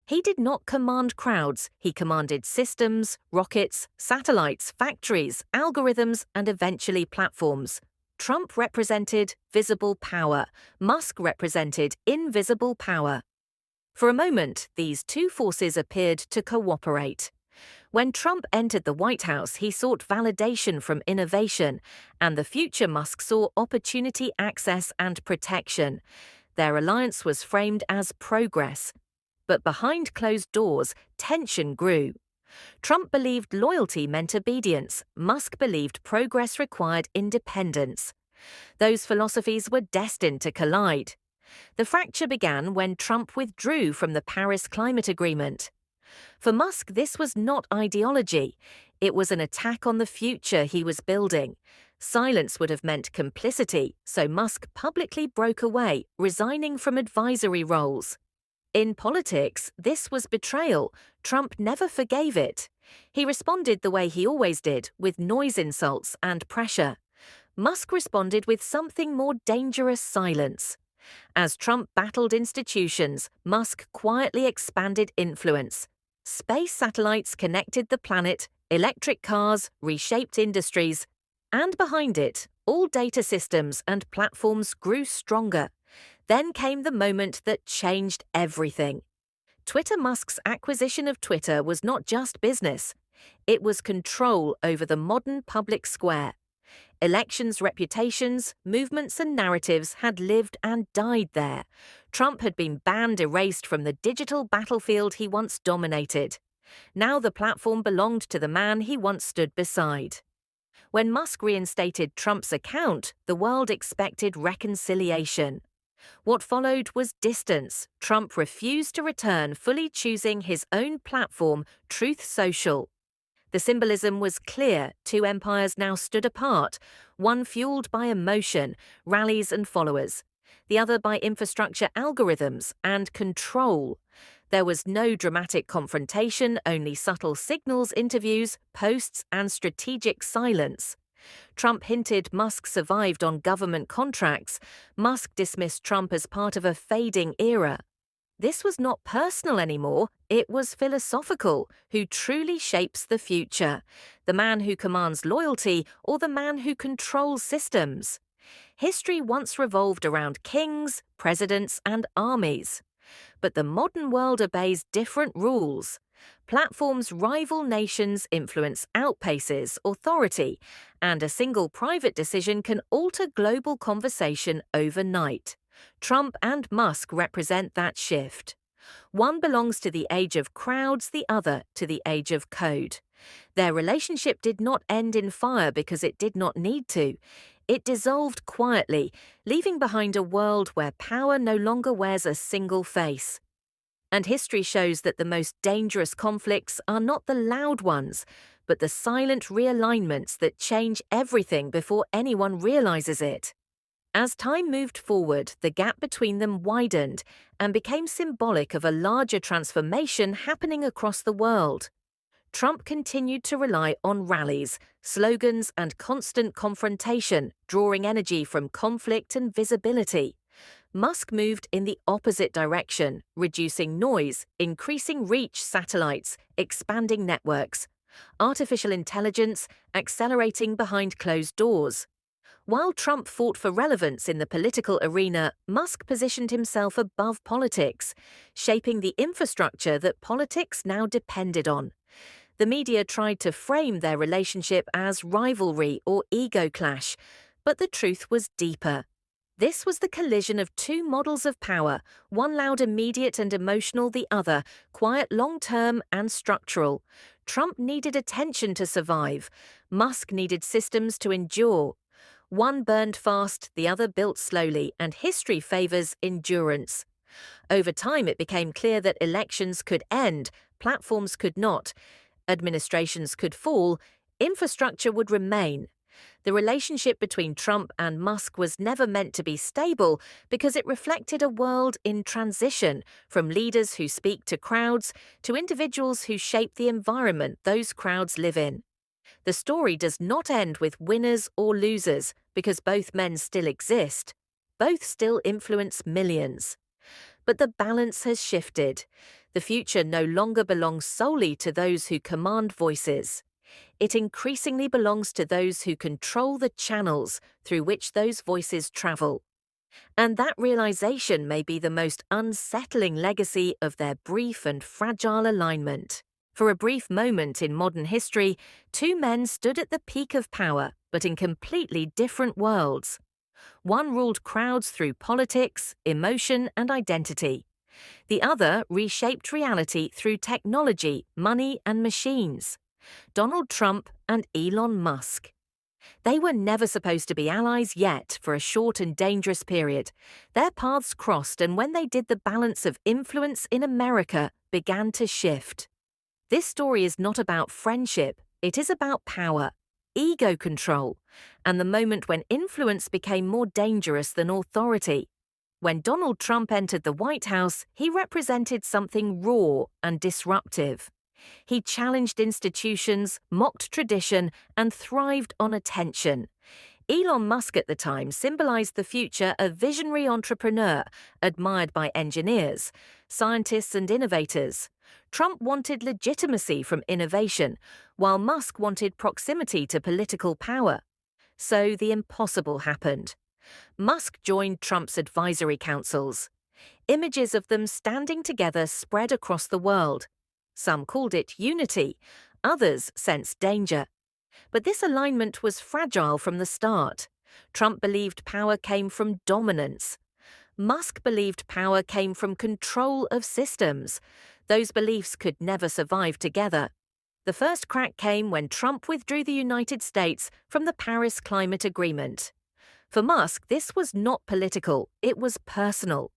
He did not command crowds, he commanded systems, rockets, satellites, factories, algorithms, and eventually platforms. Trump represented visible power, Musk represented invisible power. For a moment, these two forces appeared to cooperate. When Trump entered the White House, he sought validation from innovation, and the future Musk saw opportunity, access, and protection. Their alliance was framed as progress. But behind closed doors, tension grew. Trump believed loyalty meant obedience. Musk believed progress required independence. Those philosophies were destined to collide. The fracture began when Trump withdrew from the Paris Climate Agreement. For Musk, this was not ideology. It was an attack on the future he was building. Silence would have meant complicity, so Musk publicly broke away, resigning from advisory roles. In politics, this was betrayal. Trump never forgave it. He responded the way he always did, with noise insults and pressure. Musk responded with something more dangerous: silence. As Trump battled institutions, Musk quietly expanded influence. Space satellites connected the planet, electric cars reshaped industries, and behind it, all data systems and platforms grew stronger. Then came the moment that changed everything. Musk's acquisition of Twitter was not just business. It was control over the modern public square. Elections, reputations, movements, and narratives had lived and died there. Trump had been banned, erased from the digital battlefield he once dominated. Now the platform belonged to the man he once stood beside. When Musk reinstated Trump's account, the world expected reconciliation. What followed was distance. Trump refused to return, fully choosing his own platform, Truth Social. The symbolism was clear. Two empires now stood apart, one fueled by emotion, rallies and followers, the other by infrastructure, algorithms, and control. There was no dramatic confrontation, only subtle signals, interviews, posts, and strategic silence. Trump hinted Musk survived on government contracts. Musk dismissed Trump as part of a fading era. This was not personal anymore, it was philosophical. Who truly shapes the future? The man who commands loyalty or the man who controls systems? History once revolved around kings, presidents, and armies. But the modern world obeys different rules. Platforms rival nations, influence outpaces authority, and a single private decision can alter global conversation overnight. Trump and Musk represent that shift. One belongs to the age of crowds, the other to the age of code. Their relationship did not end in fire because it did not need to. It dissolved quietly, leaving behind a world where power no longer wears a single face. And history shows that the most dangerous conflicts are not the loud ones, but the silent realignments that change everything before anyone realizes it. As time moved forward, the gap between them widened and became symbolic of a larger transformation happening across the world. Trump continued to rely on rallies, slogans, and constant confrontation, drawing energy from conflict and visibility. Musk moved in the opposite direction, reducing noise, increasing reach, satellites, expanding networks, artificial intelligence, accelerating behind closed doors. While Trump fought for relevance in the political arena, Musk positioned himself above politics, shaping the infrastructure that politics now depended on. The media tried to frame their relationship as rivalry or ego clash, but the truth was deeper. This was the collision of two models of power, one loud, immediate and emotional, the other quiet, long-term and structural. Trump needed attention to survive. Musk needed systems to endure. One burned fast, the other built slowly, and history favors endurance. Over time, it became clear that elections could end, platforms could not, administrations could fall, infrastructure would remain. The relationship between Trump and Musk was never meant to be stable because it reflected a world in transition, from leaders who speak to crowds to individuals who shape the environment those crowds live in. The story does not end with winners or losers because both men still exist. Both still influence millions. But the balance has shifted. The future no longer belongs solely to those who command voices. It increasingly belongs to those who control the channels through which those voices travel. And that realization may be the most unsettling legacy of their brief and fragile alignment. For a brief moment in modern history, two men stood at the peak of power, but in completely different worlds. One ruled crowds through politics, emotion, and identity. The other reshaped reality through technology, money, and machines. Donald Trump and Elon Musk. They were never supposed to be allies yet for a short and dangerous period. Their paths crossed, and when they did, the balance of influence in America began to shift. This story is not about friendship, it is about power, ego control, and the moment when influence became more dangerous than authority. When Donald Trump entered the White House, he represented something raw and disruptive. He challenged institutions, mocked tradition, and thrived on attention. Elon Musk at the time symbolized the future, a visionary entrepreneur, admired by engineers, scientists, and innovators. Trump wanted legitimacy from innovation, while Musk wanted proximity to political power. So the impossible happened. Musk joined Trump's advisory councils. Images of them standing together spread across the world. Some called it unity, others sensed danger. But this alignment was fragile from the start. Trump believed power came from dominance. Musk believed power came from control of systems. Those beliefs could never survive together. The first crack came when Trump withdrew the United States from the Paris Climate Agreement. For Musk, this was not political, it was personal.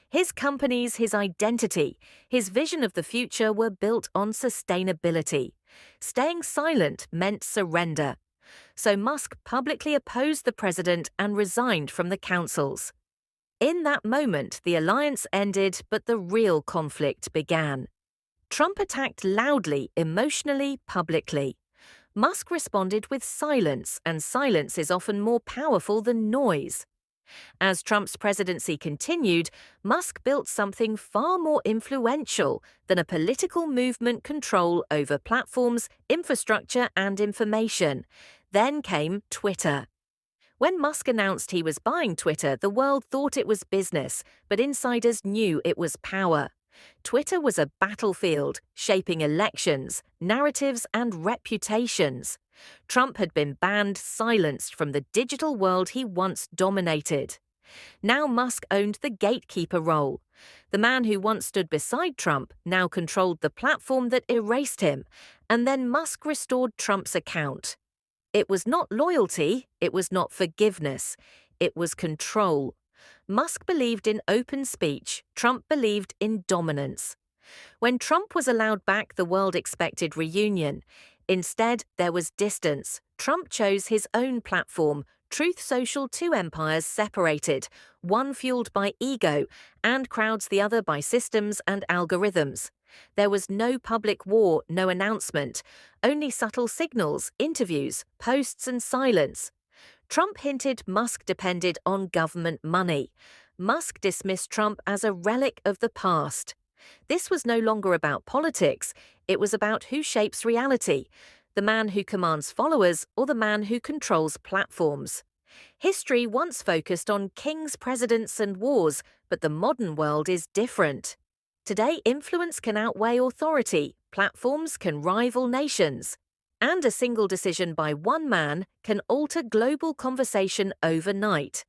His companies, his identity, his vision of the future were built on sustainability. Staying silent meant surrender. So Musk publicly opposed the president and resigned from the councils. In that moment, the alliance ended, but the real conflict began. Trump attacked loudly, emotionally, publicly. Musk responded with silence, and silence is often more powerful than noise. As Trump's presidency continued, Musk built something far more influential than a political movement: control over platforms, infrastructure, and information. Then came Twitter. When Musk announced he was buying Twitter, the world thought it was business, but insiders knew it was power. Twitter was a battlefield, shaping elections, narratives, and reputations. Trump had been banned, silenced from the digital world he once dominated. Now Musk owned the gatekeeper role. The man who once stood beside Trump now controlled the platform that erased him, and then Musk restored Trump's account. It was not loyalty, it was not forgiveness, it was control. Musk believed in open speech, Trump believed in dominance. When Trump was allowed back, the world expected reunion. Instead, there was distance. Trump chose his own platform, Truth Social. Two empires separated, one fueled by ego and crowds, the other by systems and algorithms. There was no public war, no announcement, only subtle signals, interviews, posts, and silence. Trump hinted Musk depended on government money. Musk dismissed Trump as a relic of the past. This was no longer about politics, it was about who shapes reality, the man who commands followers or the man who controls platforms. History once focused on kings, presidents, and wars, but the modern world is different. Today, influence can outweigh authority, platforms can rival nations, and a single decision by one man can alter global conversation overnight.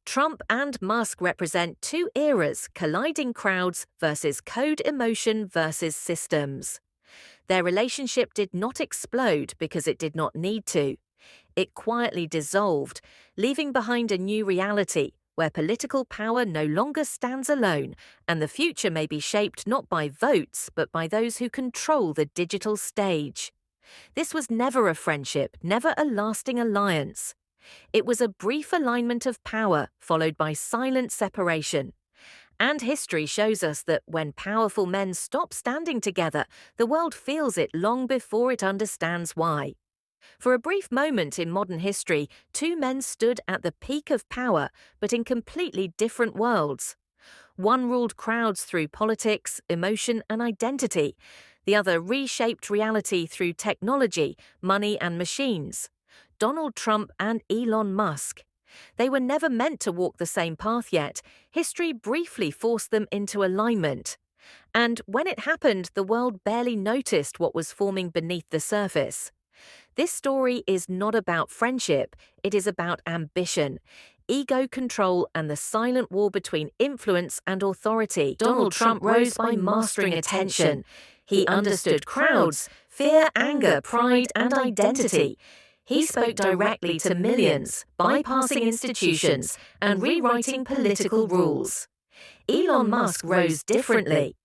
Trump and Musk represent two eras: colliding crowds versus code, emotion versus systems. Their relationship did not explode because it did not need to. It quietly dissolved, leaving behind a new reality where political power no longer stands alone, and the future may be shaped not by votes but by those who control the digital stage. This was never a friendship, never a lasting alliance. It was a brief alignment of power, followed by silent separation. And history shows us that when powerful men stop standing together, the world feels it long before it understands why. For a brief moment in modern history, two men stood at the peak of power, but in completely different worlds. One ruled crowds through politics, emotion, and identity. The other reshaped reality through technology, money, and machines. Donald Trump and Elon Musk. They were never meant to walk the same path yet. History briefly forced them into alignment. And when it happened, the world barely noticed what was forming beneath the surface. This story is not about friendship, it is about ambition, ego control, and the silent war between influence and authority. Donald Trump rose by mastering attention. He understood crowds, fear, anger, pride, and identity. He spoke directly to millions, bypassing institutions and rewriting political rules. Elon Musk rose differently.